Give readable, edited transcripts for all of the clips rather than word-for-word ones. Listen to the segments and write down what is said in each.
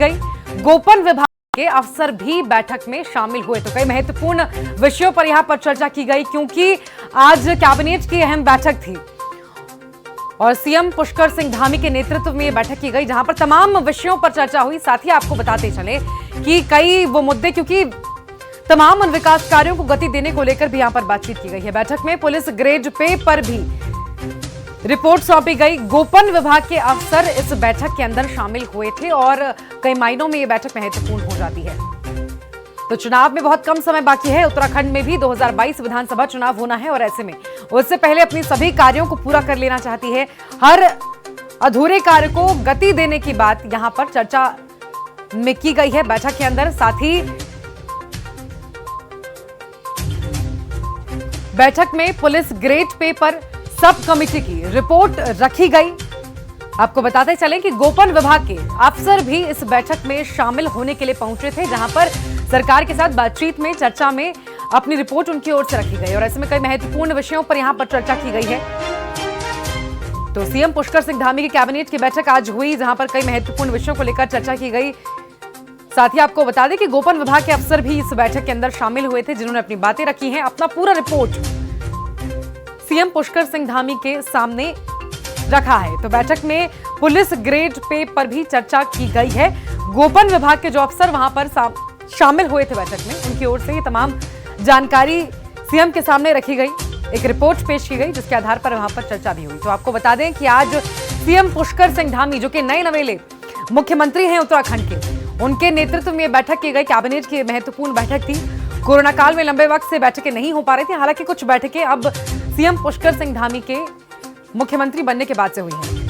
गई। गोपन विभाग के अफसर भी बैठक में शामिल हुए। तो कई महत्वपूर्ण विषयों पर यहां पर चर्चा की गई, क्योंकि आज कैबिनेट की अहम बैठक थी और सीएम पुष्कर सिंह धामी के नेतृत्व में यह बैठक की गई, जहां पर तमाम विषयों पर चर्चा हुई। साथ ही आपको बताते चले कि कई वो मुद्दे, क्योंकि तमाम उन विकास कार्यों को गति देने को लेकर भी यहां पर बातचीत की गई है। बैठक में पुलिस ग्रेड पे पर भी रिपोर्ट सौंपी गई। गोपन विभाग के अफसर इस बैठक के अंदर शामिल हुए थे और कई मायनों में यह बैठक महत्वपूर्ण हो जाती है। तो चुनाव में बहुत कम समय बाकी है। उत्तराखंड में भी 2022 विधानसभा चुनाव होना है और ऐसे में उससे पहले अपनी सभी कार्यों को पूरा कर लेना चाहती है। हर अधूरे कार्य को गति देने की बात यहां पर चर्चा में की गई है बैठक के अंदर। साथ ही बैठक में पुलिस ग्रेड पे पर सब कमेटी की रिपोर्ट रखी गई। आपको बताते चले कि गोपन विभाग के अफसर भी इस बैठक में शामिल होने के लिए पहुंचे थे, जहां पर सरकार के साथ बातचीत में, चर्चा में अपनी रिपोर्ट उनकी ओर से रखी गई और ऐसे में कई महत्वपूर्ण विषयों पर यहां पर चर्चा की गई है। तो सीएम पुष्कर सिंह धामी की कैबिनेट की बैठक आज हुई, जहां पर कई महत्वपूर्ण विषयों को लेकर चर्चा की गई। साथ ही आपको बता दें कि गोपन विभाग के अफसर भी इस बैठक के अंदर शामिल हुए थे, जिन्होंने अपनी बातें रखी हैं। अपना पूरा रिपोर्ट सीएम पुष्कर सिंह धामी के सामने रखा है। तो बैठक में पुलिस ग्रेड पे पर भी चर्चा की गई है। गोपन विभाग के जो अफसर वहां पर शामिल हुए थे बैठक में, उनकी ओर से ये तमाम जानकारी सीएम के सामने रखी गई, एक रिपोर्ट पेश की गई, जिसके आधार पर वहां पर चर्चा भी हुई। तो आपको बता दें कि आज सीएम पुष्कर सिंह धामी, जो कि नए नवेले मुख्यमंत्री हैं उत्तराखंड के, उनके नेतृत्व में बैठक की गई। कैबिनेट की महत्वपूर्ण बैठक थी। कोरोना काल में लंबे वक्त से बैठकें नहीं हो पा रही थी, हालांकि कुछ बैठकें अब सीएम पुष्कर सिंह धामी के मुख्यमंत्री बनने के बाद से हुई हैं।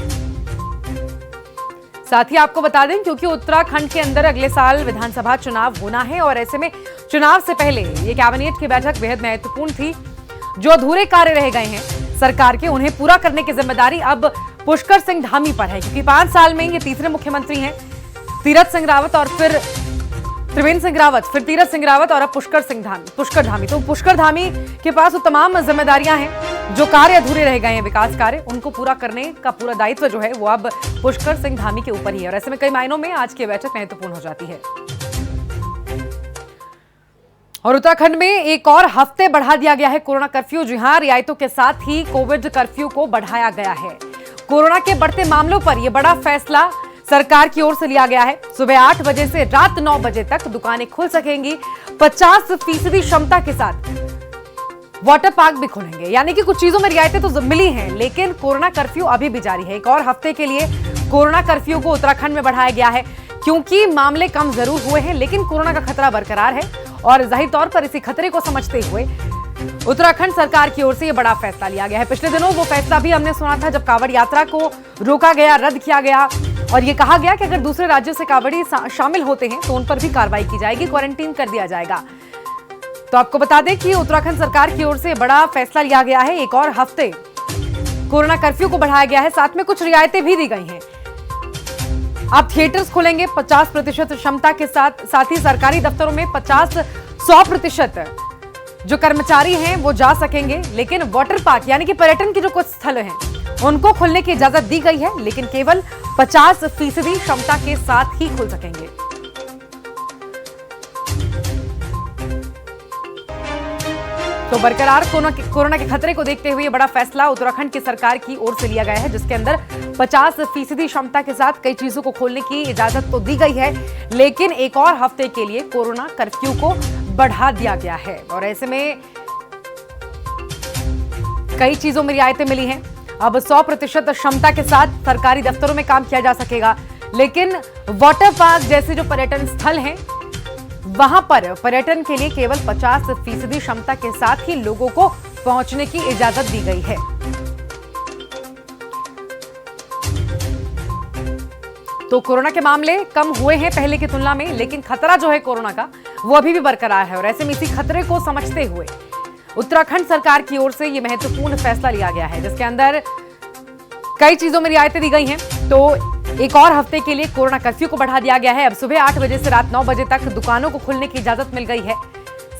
साथ ही आपको बता दें, क्योंकि उत्तराखंड के अंदर अगले साल विधानसभा चुनाव होना है और ऐसे में चुनाव से पहले ये कैबिनेट की बैठक बेहद महत्वपूर्ण थी। जो अधूरे कार्य रह गए हैं सरकार के, उन्हें पूरा करने की जिम्मेदारी अब पुष्कर सिंह धामी पर है, क्योंकि 5 साल में ये तीसरे मुख्यमंत्री हैं। तीरथ सिंह रावत और फिर त्रिवेंद्र सिंह रावत, फिर तीरथ सिंह रावत और अब पुष्कर धामी। तो पुष्कर धामी के पास वो तमाम जिम्मेदारियां हैं। जो कार्य अधूरे रह गए हैं, विकास कार्य, उनको पूरा करने का पूरा दायित्व जो है वो अब पुष्कर सिंह धामी के ऊपर ही है और ऐसे में कई मायनों में आज की बैठक महत्वपूर्ण हो जाती है। और उत्तराखंड में एक और हफ्ते बढ़ा दिया गया है कोरोना कर्फ्यू। जी हां, रियायतों के साथ ही कोविड कर्फ्यू को बढ़ाया गया है। कोरोना के बढ़ते मामलों पर यह बड़ा फैसला सरकार की ओर से लिया गया है। सुबह 8 बजे से रात 9 बजे तक दुकानें खुल सकेंगी। 50% क्षमता के साथ वाटर पार्क भी खुलेंगे। यानी कि कुछ चीजों में रियायतें तो मिली हैं, लेकिन कोरोना कर्फ्यू अभी भी जारी है। एक और हफ्ते के लिए कोरोना कर्फ्यू को उत्तराखंड में बढ़ाया गया है, क्योंकि मामले कम जरूर हुए हैं, लेकिन कोरोना का खतरा बरकरार है और जाहिर तौर पर इसी खतरे को समझते हुए उत्तराखंड सरकार की ओर से यह बड़ा फैसला लिया गया है। पिछले दिनों वो फैसला भी हमने सुना था, जब कांवड़ यात्रा को रोका गया, रद्द किया गया और ये कहा गया कि अगर दूसरे राज्यों से कांवड़ी शामिल होते हैं तो उन पर भी कार्रवाई की जाएगी, क्वारंटीन कर दिया जाएगा। तो आपको बता दें कि उत्तराखंड सरकार की ओर से बड़ा फैसला लिया गया है। एक और हफ्ते कोरोना कर्फ्यू को बढ़ाया गया है, साथ में कुछ रियायतें भी दी गई हैं। अब थिएटर्स खुलेंगे 50% क्षमता के साथ ही सरकारी दफ्तरों में 100% जो कर्मचारी हैं वो जा सकेंगे, लेकिन वाटर पार्क यानी कि पर्यटन के जो कुछ स्थल हैं उनको खुलने की इजाजत दी गई है, लेकिन केवल 50% क्षमता के साथ ही खुल सकेंगे। तो बरकरार कोरोना के खतरे को देखते हुए बड़ा फैसला उत्तराखंड की सरकार की ओर से लिया गया है, जिसके अंदर 50% क्षमता के साथ कई चीजों को खोलने की इजाजत तो दी गई है, लेकिन एक और हफ्ते के लिए कोरोना कर्फ्यू को बढ़ा दिया गया है और ऐसे में कई चीजों में रियायतें मिली हैं। अब 100% क्षमता के साथ सरकारी दफ्तरों में काम किया जा सकेगा, लेकिन वाटर पार्क जैसे जो पर्यटन स्थल हैं वहां पर पर्यटन के लिए केवल 50% क्षमता के साथ ही लोगों को पहुंचने की इजाजत दी गई है। तो कोरोना के मामले कम हुए हैं पहले की तुलना में, लेकिन खतरा जो है कोरोना का वो अभी भी बरकरार है और ऐसे में इसी खतरे को समझते हुए उत्तराखंड सरकार की ओर से यह महत्वपूर्ण फैसला लिया गया है, जिसके अंदर कई चीजों में रियायतें दी गई हैं। तो एक और हफ्ते के लिए कोरोना कर्फ्यू को बढ़ा दिया गया है। अब सुबह 8 बजे से रात 9 बजे तक दुकानों को खुलने की इजाजत मिल गई है।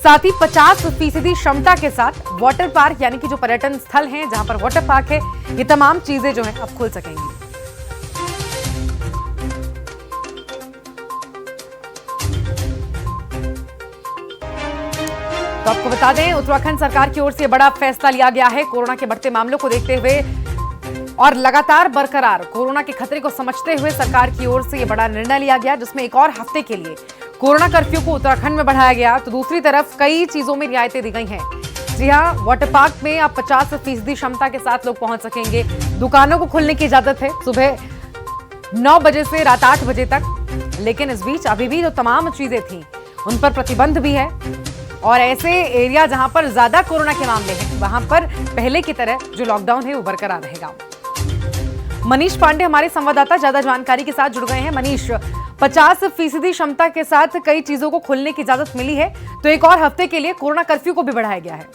साथ ही 50% क्षमता के साथ वाटर पार्क यानी कि जो पर्यटन स्थल हैं जहां पर वाटर पार्क है, ये तमाम चीजें जो है अब खुल सकेंगी। आपको बता दें, उत्तराखंड सरकार की ओर से बड़ा फैसला लिया गया है। कोरोना के बढ़ते मामलों को देखते हुए और लगातार बरकरार कोरोना के खतरे को समझते हुए सरकार की ओर से यह बड़ा निर्णय लिया गया, जिसमें एक और हफ्ते के लिए कोरोना कर्फ्यू को उत्तराखंड में बढ़ाया गया। तो दूसरी तरफ कई चीजों में रियायतें दी गई हैं। जी हाँ, वाटर पार्क में अब 50% क्षमता के साथ लोग पहुंच सकेंगे। दुकानों को खुलने की इजाजत है सुबह 9 बजे से रात 8 बजे तक, लेकिन इस बीच अभी भी जो तमाम चीजें थी उन पर प्रतिबंध भी है। और ऐसे एरिया जहां पर ज्यादा कोरोना के मामले हैं वहां पर पहले की तरह जो लॉकडाउन है वो बरकरार रहेगा। मनीष पांडे हमारे संवाददाता ज्यादा जानकारी के साथ जुड़ गए हैं। मनीष, 50% क्षमता के साथ कई चीजों को खोलने की इजाजत मिली है, तो एक और हफ्ते के लिए कोरोना कर्फ्यू को भी बढ़ाया गया है।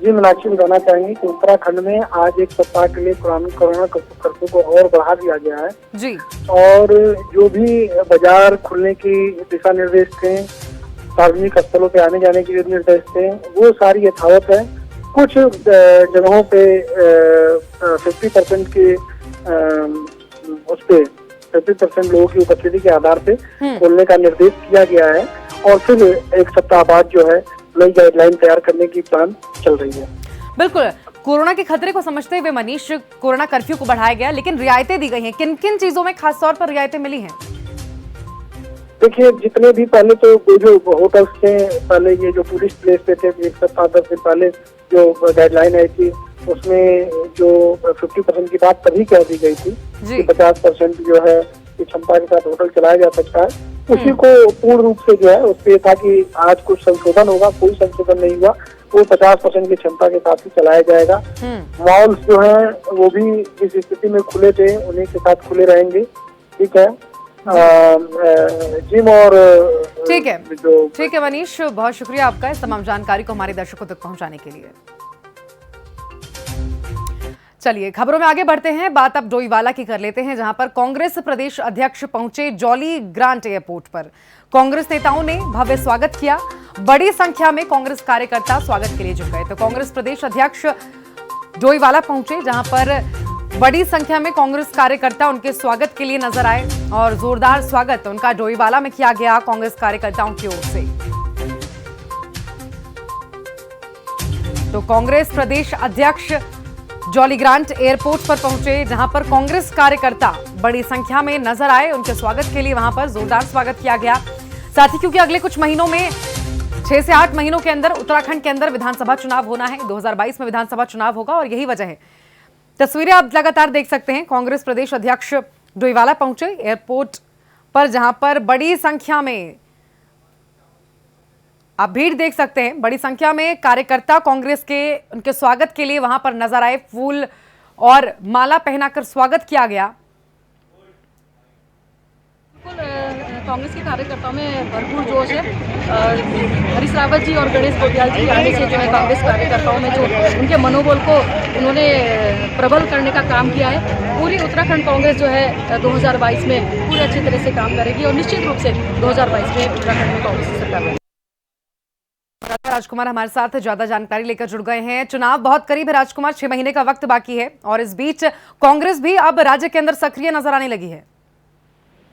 जी मीनाक्षी, बताना चाहेंगे कि उत्तराखंड में आज एक सप्ताह के लिए कोरोना कर्फ्यू को और बढ़ा दिया गया है जी। और जो भी बाजार खुलने की दिशा निर्देश थे, सार्वजनिक स्थलों पे आने जाने के निर्देश थे, वो सारी यथावत है। कुछ जगहों पे 50% के उस पे 50% लोगों की उपस्थिति के आधार पे खोलने का निर्देश किया गया है। और फिर एक सप्ताह बाद जो है नई गाइडलाइन तैयार करने की प्लान चल रही है। बिल्कुल, कोरोना के खतरे को समझते हुए मनीष, कोरोना कर्फ्यू को बढ़ाया गया, लेकिन रियायतें दी गई हैं। किन किन चीजों में खास तौर पर रियायतें मिली हैं? देखिए, जितने भी पहले तो जो होटल्स थे, पहले ये जो टूरिस्ट प्लेस पे थे, एक सप्ताह 10 दिन पहले जो गाइडलाइन आई थी उसमें जो 50% की बात तभी कह दी गई थी कि 50% जो है क्षमता के साथ होटल चलाया जा सकता है, उसी को पूर्ण रूप से जो है उस पे था कि आज कुछ संशोधन होगा। कोई संशोधन नहीं हुआ, वो 50% की क्षमता के साथ ही चलाया जाएगा। मॉल्स जो है वो भी जिस स्थिति में खुले थे उन्हीं के साथ खुले रहेंगे। ठीक है, जिम और ठीक है मनीष, बहुत शुक्रिया आपका इस तमाम जानकारी को हमारे दर्शकों तक पहुंचाने के लिए। चलिए खबरों में आगे बढ़ते हैं। बात अब डोईवाला की कर लेते हैं, जहां पर कांग्रेस प्रदेश अध्यक्ष पहुंचे जॉली ग्रांट एयरपोर्ट पर। कांग्रेस नेताओं ने भव्य स्वागत किया। बड़ी संख्या में कांग्रेस कार्यकर्ता स्वागत के लिए जुट गए। तो कांग्रेस प्रदेश अध्यक्ष डोईवाला पहुंचे, जहां पर बड़ी संख्या में कांग्रेस कार्यकर्ता उनके स्वागत के लिए नजर आए और जोरदार स्वागत उनका डोईवाला में किया गया कांग्रेस कार्यकर्ताओं की ओर से। तो कांग्रेस प्रदेश अध्यक्ष जॉली ग्रांट एयरपोर्ट पर पहुंचे, जहां पर कांग्रेस कार्यकर्ता बड़ी संख्या में नजर आए। उनके स्वागत के लिए वहां पर जोरदार स्वागत किया गया। साथ ही क्योंकि अगले कुछ महीनों में 6 से 8 महीनों के अंदर उत्तराखंड के अंदर विधानसभा चुनाव होना है, 2022 में विधानसभा चुनाव होगा और यही वजह है। तस्वीरें आप लगातार देख सकते हैं। कांग्रेस प्रदेश अध्यक्ष डोईवाला पहुंचे एयरपोर्ट पर, जहां पर बड़ी संख्या में आप भीड़ देख सकते हैं। बड़ी संख्या में कार्यकर्ता कांग्रेस के उनके स्वागत के लिए वहां पर नजर आए। फूल और माला पहनाकर स्वागत किया गया। कांग्रेस के कार्यकर्ताओं में भरपूर जोश है। हरीश रावत जी और गणेश गोटियाल जी आने से जो है कांग्रेस कार्यकर्ताओं में जो उनके मनोबल को उन्होंने प्रबल करने का काम किया है। पूरी उत्तराखंड कांग्रेस जो है 2022 में पूरी अच्छी तरह से काम करेगी और निश्चित रूप से 2022 में उत्तराखंड में कांग्रेस की सरकार बनेगी। राजकुमार हमारे साथ ज्यादा जानकारी लेकर जुड़ गए हैं। चुनाव बहुत करीब है राजकुमार, 6 महीने का वक्त बाकी है और इस बीच कांग्रेस भी अब राज्य के अंदर सक्रिय नजर आने लगी है।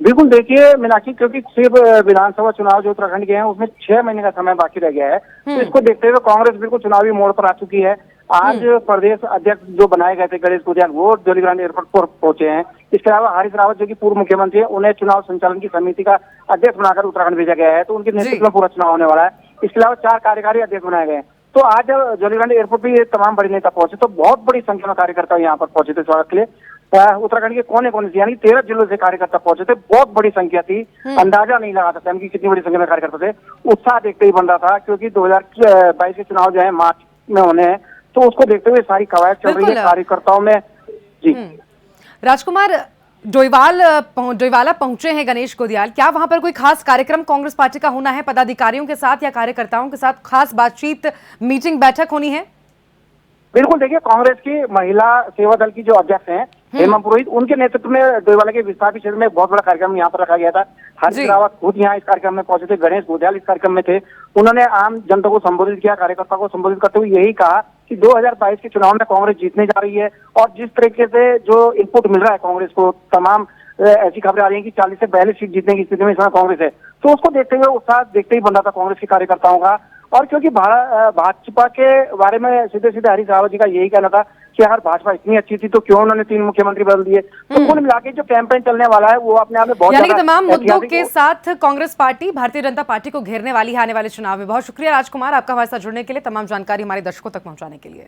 बिल्कुल, देखिए मीनाक्षी, क्योंकि सिर्फ विधानसभा चुनाव जो उत्तराखंड के हैं उसमें 6 महीने का समय बाकी रह गया है, तो इसको देखते हुए कांग्रेस बिल्कुल चुनावी मोड़ पर आ चुकी है। आज प्रदेश अध्यक्ष जो बनाए गए थे गणेश गोटियाल, वो जॉली ग्रांट एयरपोर्ट पर पहुंचे हैं। इसके अलावा हरीश रावत जो कि पूर्व मुख्यमंत्री है, उन्हें चुनाव संचालन की समिति का अध्यक्ष बनाकर उत्तराखंड भेजा गया है, तो उनके नेतृत्व में पूरा चुनाव होने वाला है। इसके अलावा 4 कार्यकारी अध्यक्ष बनाए गए हैं। तो आज जॉली ग्रांट एयरपोर्ट पर ये तमाम बड़े नेता पहुंचे, तो बहुत बड़ी संख्या में कार्यकर्ता यहाँ पर पहुंचे थे स्वागत के लिए। उत्तराखंड के कोने कोने से यानी 13 जिलों से कार्यकर्ता पहुंचे थे। बहुत बड़ी संख्या थी, अंदाजा नहीं लगा सकते हम कि कितनी बड़ी संख्या में कार्यकर्ता थे। उत्साह देखते ही बन रहा था, क्योंकि 2022 के चुनाव जो है मार्च में होने हैं, तो उसको देखते हुए सारी कवायद चल रही है कार्यकर्ताओं में। जी राजकुमार, डोईवाला पहुंचे हैं गणेश गोटियाल, क्या वहां पर कोई खास कार्यक्रम कांग्रेस पार्टी का होना है? पदाधिकारियों के साथ या कार्यकर्ताओं के साथ खास बातचीत, मीटिंग, बैठक होनी है? बिल्कुल, देखिए कांग्रेस की महिला सेवा दल की जो अध्यक्ष हैं हेमा पुरोहित, उनके नेतृत्व में डोईवाला के विस्थापित क्षेत्र में बहुत बड़ा कार्यक्रम यहाँ पर रखा गया था। हरीश रावत खुद यहाँ इस कार्यक्रम में पहुंचे थे, गणेश गोटियाल इस कार्यक्रम में थे। उन्होंने आम जनता को संबोधित किया, कार्यकर्ता को संबोधित करते हुए यही कहा कि 2022 के चुनाव में कांग्रेस जीतने जा रही है और जिस तरीके से जो इनपुट मिल रहा है कांग्रेस को तमाम ऐसी खबरें आ रही हैं कि 40 से 42 सीट जीतने की स्थिति में इस समय कांग्रेस है। तो उसको देखते हुए उत्साह देखते ही बन रहा था कांग्रेस के कार्यकर्ताओं का। और क्योंकि भाजपा के बारे में सीधे सीधे हरीश रावत जी का यही कहना था कि अगर भाजपा इतनी अच्छी थी तो क्यों उन्होंने 3 मुख्यमंत्री बदल दिए। तो कुल मिला के जो कैंपेन चलने वाला है वो अपने आप में बहुत यानी कि ज्यादा तमाम मुद्दों ऐतिहासिक के साथ कांग्रेस पार्टी भारतीय जनता पार्टी को घेरने वाली है आने वाले चुनाव में। बहुत शुक्रिया राजकुमार आपका हमारे साथ जुड़ने के लिए, तमाम जानकारी हमारे दर्शकों तक पहुंचाने के लिए।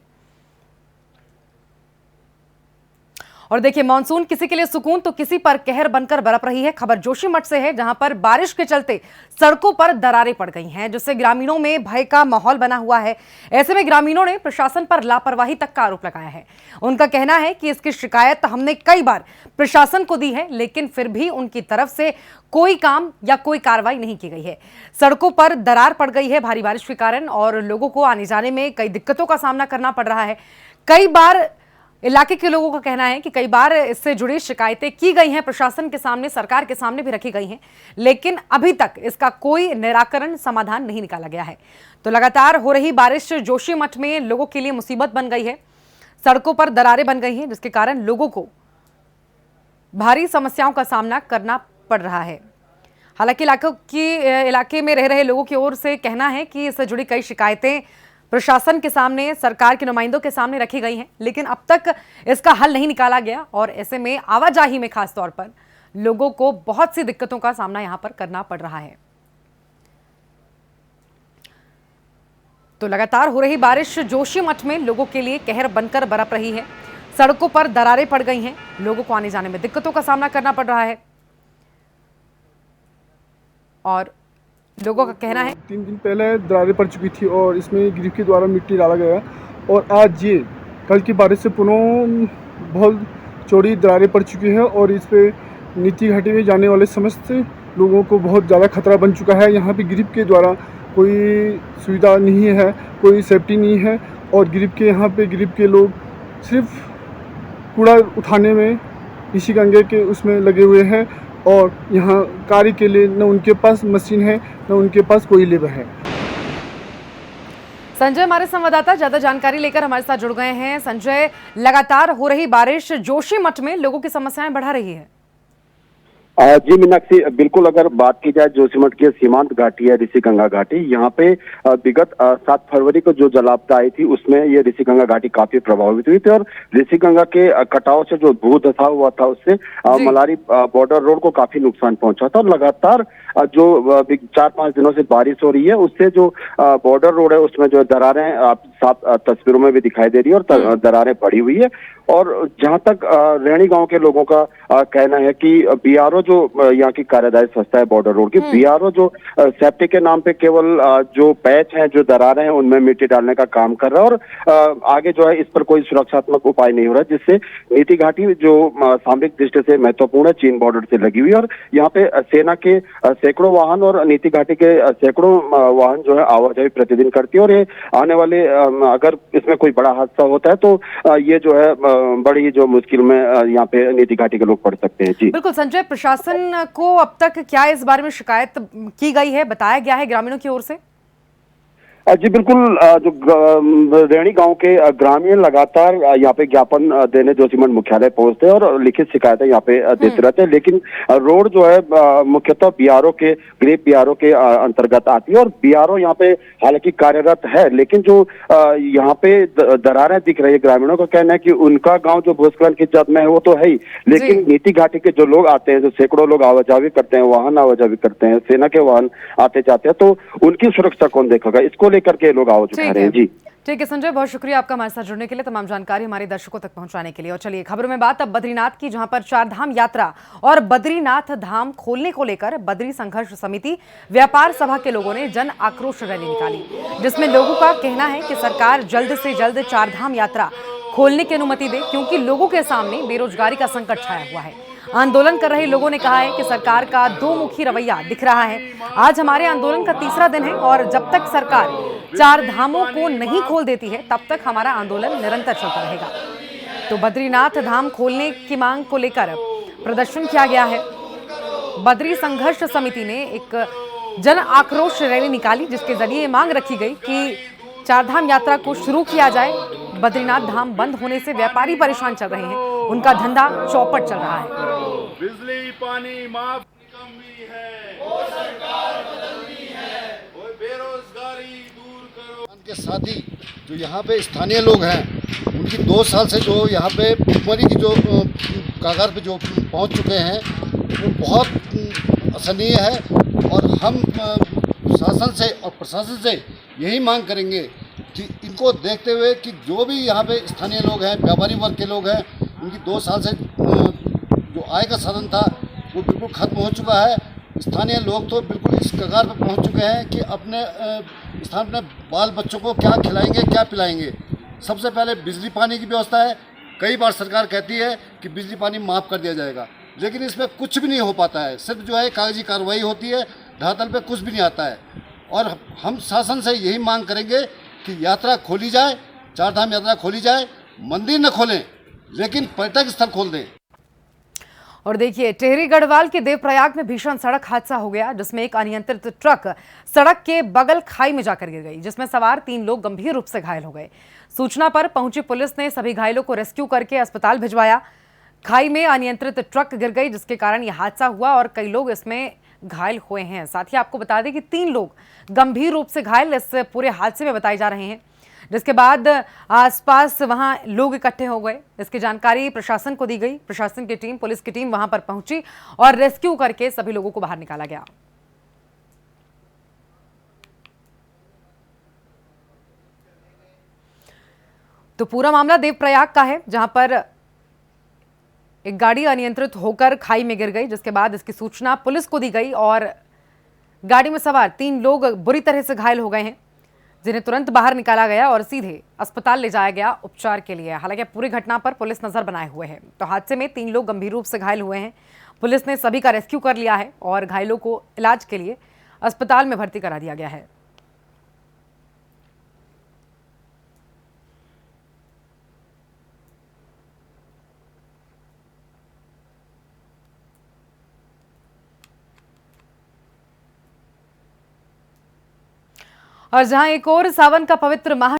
और देखिए, मानसून किसी के लिए सुकून तो किसी पर कहर बनकर बरप रही है। खबर जोशीमठ से है, जहां पर बारिश के चलते सड़कों पर दरारें पड़ गई हैं, जिससे ग्रामीणों में भय का माहौल बना हुआ है। ऐसे में ग्रामीणों ने प्रशासन पर लापरवाही तक का आरोप लगाया है। उनका कहना है कि इसकी शिकायत हमने कई बार प्रशासन को दी है, लेकिन फिर भी उनकी तरफ से कोई काम या कोई कार्रवाई नहीं की गई है। सड़कों पर दरार पड़ गई है भारी बारिश के कारण, और लोगों को आने जाने में कई दिक्कतों का सामना करना पड़ रहा है। कई बार इलाके के लोगों का कहना है कि कई बार इससे जुड़ी शिकायतें की गई हैं, प्रशासन के सामने, सरकार के सामने भी रखी गई हैं, लेकिन अभी तक इसका कोई निराकरण समाधान नहीं निकाला गया है। तो लगातार हो रही बारिश जोशीमठ में लोगों के लिए मुसीबत बन गई है। सड़कों पर दरारें बन गई हैं, जिसके कारण लोगों को भारी समस्याओं का सामना करना पड़ रहा है। हालांकि इलाके में रह रहे लोगों की ओर से कहना है कि इससे जुड़ी कई शिकायतें प्रशासन के सामने, सरकार के नुमाइंदों के सामने रखी गई हैं, लेकिन अब तक इसका हल नहीं निकाला गया। और ऐसे में आवाजाही में खास तौर पर लोगों को बहुत सी दिक्कतों का सामना यहां पर करना पड़ रहा है। तो लगातार हो रही बारिश जोशीमठ में लोगों के लिए कहर बनकर बरप रही है। सड़कों पर दरारें पड़ गई हैं, लोगों को आने जाने में दिक्कतों का सामना करना पड़ रहा है। और लोगों का कहना है 3 दिन पहले दरारें पड़ चुकी थी और इसमें गिरिफ के द्वारा मिट्टी डाला गया, और आज ये कल की बारिश से पुनः बहुत चौड़ी दरारें पड़ चुकी है और इस पे नीति घाटी में जाने वाले समस्त लोगों को बहुत ज़्यादा खतरा बन चुका है। यहाँ पे गिरिफ के द्वारा कोई सुविधा नहीं है, कोई सेफ्टी नहीं है, और गिरिफ के लोग सिर्फ कूड़ा उठाने में इसी गंगे के उसमें लगे हुए हैं, और यहाँ कार्य के लिए न उनके पास मशीन है न उनके पास कोई लेबर है। संजय हमारे संवाददाता ज्यादा जानकारी लेकर हमारे साथ जुड़ गए हैं। संजय, लगातार हो रही बारिश जोशीमठ में लोगों की समस्याएं बढ़ा रही है। जी मीनाक्षी, बिल्कुल अगर बात की जाए जोशीमठ की सीमांत घाटी है ऋषिगंगा घाटी, यहाँ पे विगत 7 फरवरी को जो जलावता आई थी उसमें ये ऋषिगंगा घाटी काफी प्रभावित हुई थी, और ऋषिगंगा के कटाव से जो भूधसाव हुआ था उससे मलारी बॉर्डर रोड को काफी नुकसान पहुंचा था। और लगातार जो 4-5 दिनों से बारिश हो रही है उससे जो बॉर्डर रोड है उसमें जो दरारें आप साफ तस्वीरों में भी दिखाई दे रही है, और दरारें पड़ी हुई है। और जहां तक रेणी गांव के लोगों का कहना है कि बीआरओ जो यहाँ की कार्यदायी संस्था है बॉर्डर रोड की, बीआरओ जो सेफ्टी के नाम पे केवल जो पैच हैं, जो दरारें हैं उनमें मिट्टी डालने का काम कर रहा है, और आगे जो है इस पर कोई सुरक्षात्मक उपाय नहीं हो रहा, जिससे नीति घाटी जो सामरिक दृष्टि से महत्वपूर्ण है चीन बॉर्डर से लगी हुई है, और यहाँ पे सेना के सैकड़ों वाहन और नीति घाटी के सैकड़ों वाहन जो है आवाजाही प्रतिदिन करती है। और ये आने वाले अगर इसमें कोई बड़ा हादसा होता है तो ये जो है बड़ी जो मुश्किल में यहाँ पे नीति घाटी के लोग पड़ सकते हैं। जी बिल्कुल संजय, प्रशासन को अब तक क्या इस बारे में शिकायत की गई है, बताया गया है ग्रामीणों की ओर से? जी बिल्कुल, जो रेणी गांव के ग्रामीण लगातार यहाँ पे ज्ञापन देने जोशीमठ मुख्यालय पहुंचते हैं और लिखित शिकायतें यहाँ पे देते रहते हैं, लेकिन रोड जो है मुख्यतः बीआरओ के ग्रेप बीआरओ के अंतर्गत आती है, और बीआरओ यहाँ पे हालांकि कार्यरत है, लेकिन जो यहाँ पे दरारें दिख रही है, ग्रामीणों का कहना है कि उनका गाँव जो भूस्खलन की जद में है वो तो है ही, लेकिन नीति घाटी के जो लोग आते हैं, जो सैकड़ों लोग आवाजाही करते हैं, वाहन आवाजाही करते हैं, सेना के वाहन आते जाते हैं, तो उनकी सुरक्षा कौन देखेगा, इसको लेकर के लोग आवाज उठा रहे हैं। जी ठीक है संजय, बहुत शुक्रिया आपका हमारे साथ जुड़ने के लिए, तमाम जानकारी हमारे दर्शकों तक पहुंचाने के लिए। और चलिए खबरों में बात अब बद्रीनाथ की, जहां पर 4 धाम यात्रा और बद्रीनाथ धाम खोलने को लेकर बद्री संघर्ष समिति व्यापार सभा के लोगों ने जन आक्रोश रैली निकाली, जिसमें लोगों का कहना है कि सरकार जल्द से जल्द 4 धाम यात्रा खोलने की अनुमति दे, क्योंकि लोगों के सामने बेरोजगारी का संकट छाया हुआ है। आंदोलन कर रहे लोगों ने कहा है कि सरकार का 2 मुखी रवैया दिख रहा है। आज हमारे आंदोलन का 3रा दिन है, और जब तक सरकार 4 धामों को नहीं खोल देती है तब तक हमारा आंदोलन निरंतर चलता रहेगा। तो बद्रीनाथ धाम खोलने की मांग को लेकर प्रदर्शन किया गया है। बद्री संघर्ष समिति ने एक जन आक्रोश रैली निकाली, जिसके जरिए मांग रखी गई कि 4 धाम यात्रा को शुरू किया जाए। बद्रीनाथ धाम बंद होने से व्यापारी परेशान चल रहे हैं, उनका धंधा चौपट चल रहा है। बिजली पानी माफ कमी है, वो सरकार बदलनी है, वो बेरोजगारी दूर करो। के साथ ही जो यहाँ पे स्थानीय लोग हैं उनकी 2 साल से जो यहाँ पे भुखमरी की जो कगार पे जो पहुँच चुके हैं वो बहुत असहनीय है। और हम शासन से और प्रशासन से यही मांग करेंगे कि इनको देखते हुए कि जो भी यहाँ पे स्थानीय लोग हैं, व्यापारी वर्ग के लोग हैं, उनकी 2 साल से जो आय का साधन था वो बिल्कुल ख़त्म हो चुका है। स्थानीय लोग तो बिल्कुल इस कगार पर पहुंच चुके हैं कि अपने स्थान अपने बाल बच्चों को क्या खिलाएंगे, क्या पिलाएंगे। सबसे पहले बिजली पानी की व्यवस्था है। कई बार सरकार कहती है कि बिजली पानी माफ़ कर दिया जाएगा, लेकिन इसमें कुछ भी नहीं हो पाता है। सिर्फ जो है कागजी कार्रवाई होती है, धरातल पे कुछ भी नहीं आता है। और हम शासन से यही मांग करेंगे कि यात्रा खोली जाए, 4 धाम यात्रा खोली जाए, मंदिर न खोलें लेकिन पर्यटक स्थल खोल दें। और देखिए, टिहरी गढ़वाल के देवप्रयाग में भीषण सड़क हादसा हो गया, जिसमें एक अनियंत्रित ट्रक सड़क के बगल खाई में जाकर गिर गई, जिसमें सवार 3 लोग गंभीर रूप से घायल हो गए। सूचना पर पहुंची पुलिस ने सभी घायलों को रेस्क्यू करके अस्पताल भिजवाया। खाई में अनियंत्रित ट्रक गिर गई, जिसके कारण यह हादसा हुआ और कई लोग इसमें घायल हुए हैं। साथ ही आपको बता दें कि 3 लोग गंभीर रूप से घायल इस पूरे हादसे में बताए जा रहे हैं, जिसके बाद आसपास वहां लोग इकट्ठे हो गए। इसकी जानकारी प्रशासन को दी गई। प्रशासन की टीम, पुलिस की टीम वहां पर पहुंची और रेस्क्यू करके सभी लोगों को बाहर निकाला गया। तो पूरा मामला देवप्रयाग का है, जहां पर एक गाड़ी अनियंत्रित होकर खाई में गिर गई, जिसके बाद इसकी सूचना पुलिस को दी गई और गाड़ी में सवार 3 लोग बुरी तरह से घायल हो गए हैं, जिन्हें तुरंत बाहर निकाला गया और सीधे अस्पताल ले जाया गया उपचार के लिए। हालांकि पूरी घटना पर पुलिस नजर बनाए हुए है। तो हादसे में 3 लोग गंभीर रूप से घायल हुए हैं। पुलिस ने सभी का रेस्क्यू कर लिया है और घायलों को इलाज के लिए अस्पताल में भर्ती करा दिया गया है। और जहां एक और सावन का पवित्र माह